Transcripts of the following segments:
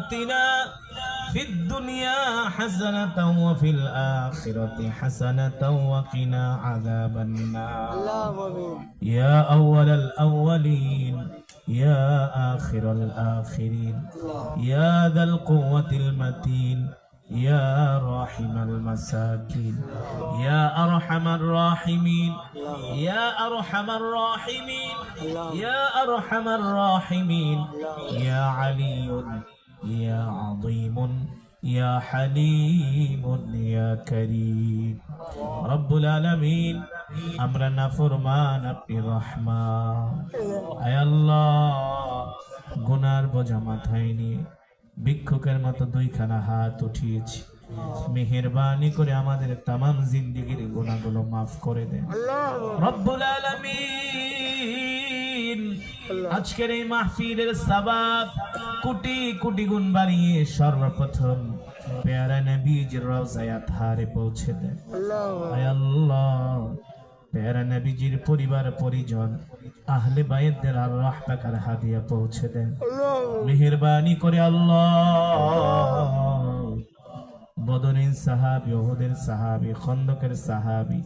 آتنا في الدنيا حسنة وفي الآخرة حسنة وقنا عذاب النار يا أول الأولين يا آخر الآخرين يا ذا القوة المتين يا راحم المساكين يا أرحم الراحمين يا أرحم الراحمين يا أرحم الراحمين يا علي يا عظيم يا حليم يا كريم رب العالمين আমরা নাফরমান আপনি রহমান আয় আল্লাহ গুনার বোঝা মাথায় নিয়ে ভিক্ষুকের মতো দুইখানা হাত উঠিয়েছি মেহেরবানি করে আমাদের तमाम জিন্দেগীর গুনাহগুলো maaf করে দেন রব্বুল আলামিন আজকের এই মাহফিলের সওয়াব কোটি কোটি গুণ বাড়িয়ে সর্বপ্রথম প্যারা নবীজির রওজায়ে আতহারে পৌঁছে দেন আয় আল্লাহ প্যারা নবীজির পরিবার পরিজন আহলে বাইতদের আরওয়াহ পাকের হাদিয়া পৌঁছে দেন মেহেরবানি করে আল্লাহ বদরের সাহাবী উহুদের সাহাবী খন্দকের সাহাবী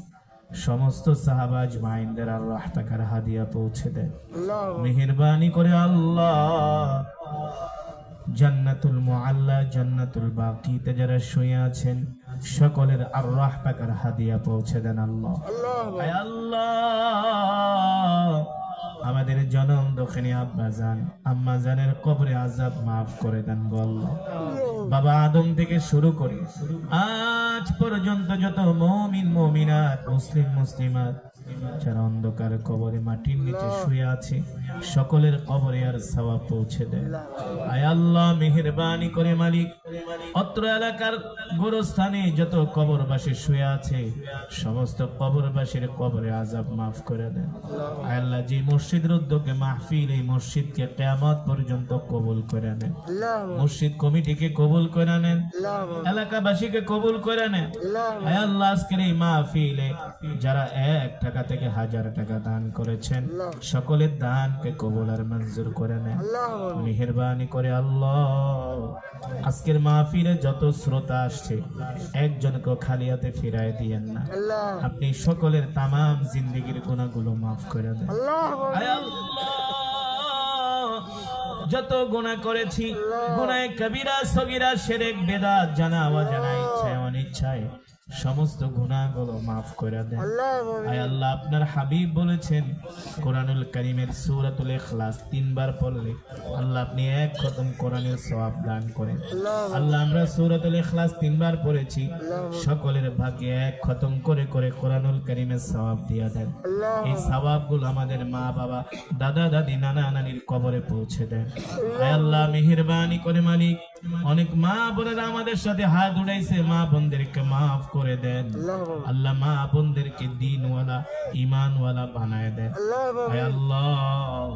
সমস্ত সাহাবা আজমাইনদের আরওয়াহ পাকের হাদিয়া পৌঁছে দেন মেহেরবানি করে আল্লাহ জান্নাতুল মুআল্লা জান্নাতুল বাকিতে যারা শুয়ে আছেন সকলের আরওয়াহ পাকের হাদিয়া পৌঁছে দেন আল্লাহ আয় আল্লাহ আমাদের জনম দক্ষিণী আব্বাজান আম্মাজানের কবরে আযাব maaf করে দেন গো আল্লাহ বাবা আদম থেকে শুরু করে আজ পর্যন্ত যত মুমিন মুমিনাত মুসলিম মুসলিমাত যারা অন্ধকার কবরে মাটির নিচে শুয়ে আছে সকলের কবরে আর সওয়াব পৌঁছে দেন আয় আল্লাহ মেহেরবানি করে মালিক অত্র এলাকার গোরস্থানে যত কবরবাসী শুয়ে আছে সমস্ত কবরবাসীর কবরে আযাব maaf করে দেন আয় আল্লাহ যে মসজিদের উদ্যোগে মাহফিল এই মসজিদকে কিয়ামত পর্যন্ত কবুল করে নেন মসজিদ কমিটিকে কবুল করে নেন এলাকাবাসীকে কবুল করে নেন আয় আল্লাহ আজকের এই মাহফিলে যারা 1 টাকা থেকে 1000 টাকা দান করেছেন সকলের দানকে কবুল আর মঞ্জুর করে নেন মেহেরবানি করে আল্লাহ আজকের মাহফিলে যত শ্রোতা আসছে একজনকে খালি হাতে ফিরায় দিয়েন না আপনি সকলের तमाम জিন্দেগীর গুনাহগুলো maaf করে দেন আয় আল্লাহ যত গুনাহ করেছি গুনাহে কবিরা সগীরা শিরক বিদআত জানা অজানা ইচ্ছায় অনিচ্ছায় সমস্ত গুনাহগুলো maaf করে দেন আয় আল্লাহ আপনার হাবিব বলেছেন কোরআনুল কারীমের সূরাতুল ইখলাস 3 বার পড়লে আল্লাহ আপনি এক খতম কোরআনের সওয়াব দান করেন আল্লাহ আমরা সূরাতুল ইখলাস 3 বার পড়েছি সকলের ভাগ্যে এক খতম করে করে কোরআনুল কারীমের সওয়াব দিয়া দেন এই সওয়াবগুলো আমাদের মা বাবা দাদা দাদি নানা নানির কবরে পৌঁছে দেন আয় আল্লাহ মেহেরবানি করে মালিক অনেক মা বোনেরা আমাদের সাথে হাত উঠাইছে মা বোনদেরকে maaf করে দেন আল্লাহ মা বোনদেরকে দ্বীনওয়ালা ঈমানওয়ালা বানায় দেন হে আল্লাহ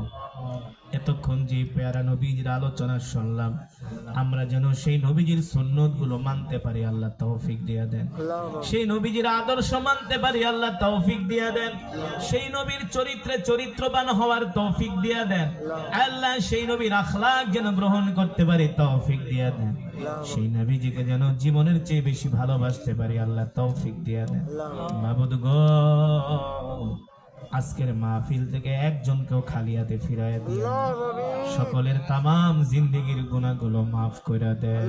এতক্ষণ যে প্যারা নবীজির আলোচনা শুনলাম আমরা যেন সেই নবীজির সুন্নতগুলো মানতে পারি আল্লাহ তৌফিক দিয়ে দেন সেই নবীজির আদর্শ মানতে পারি আল্লাহ তৌফিক দিয়ে দেন সেই নবীর চরিত্রে চরিত্রবান হওয়ার তৌফিক দিয়ে দেন আল্লাহ সেই নবীর আখলাক যেন গ্রহণ করতে পারি তৌফিক দিয়ে দেন সেই নবীজিকে যেন জীবনের চেয়ে বেশি ভালোবাসতে পারি আল্লাহ তৌফিক দিয়ে দেন মাবুদ গো আজকের মাহফিল থেকে একজনকেও খালি হাতে ফিরায় দিও সকলের तमाम জিন্দেগীর গুনাহগুলো maaf করে দেন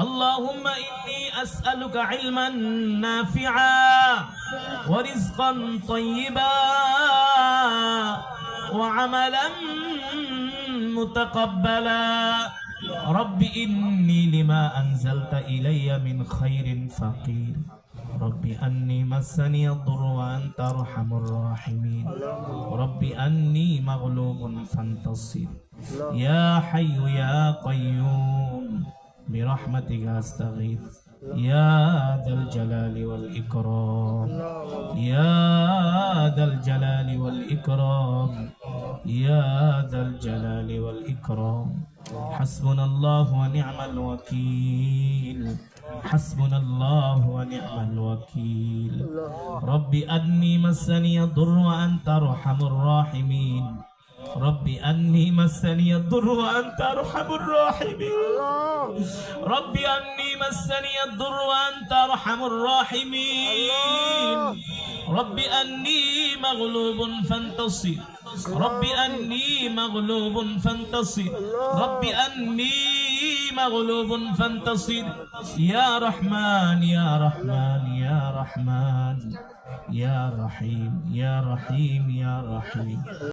আল্লাহুম্মা ইন্নী আসআলুকা ইলমান নাফিআ ওয়া রিজকান তাইয়্যিবা ওয়া আমালান মুতাকাব্বালা রব্বি ইন্নী লিমা আনজালতা ইলাইয়া মিন খাইরিন ফাকির ربي أني مسني الضر وأنت أرحم الراحمين ربي أني مغلوب فانتصر يا حي يا قيوم برحمتك أستغيث يا ذا الجلال والإكرام يا ذا الجلال والإكرام يا ذا الجلال والإكرام حسبنا الله ونعم الوكيل حسبنا الله ونعم الوكيل ربي أني مسني الضر وأنت أرحم الراحمين ربي أني مسني الضر وأنت أرحم الراحمين ربي أني مسني الضر وأنت أرحم الراحمين ربي أني مغلوب فانتصر ربي أني مغلوب فانتصر ربي أني مغلوب فانتصر يا رحمن يا رحمن يا رحمن يا رحيم يا رحيم يا رحيم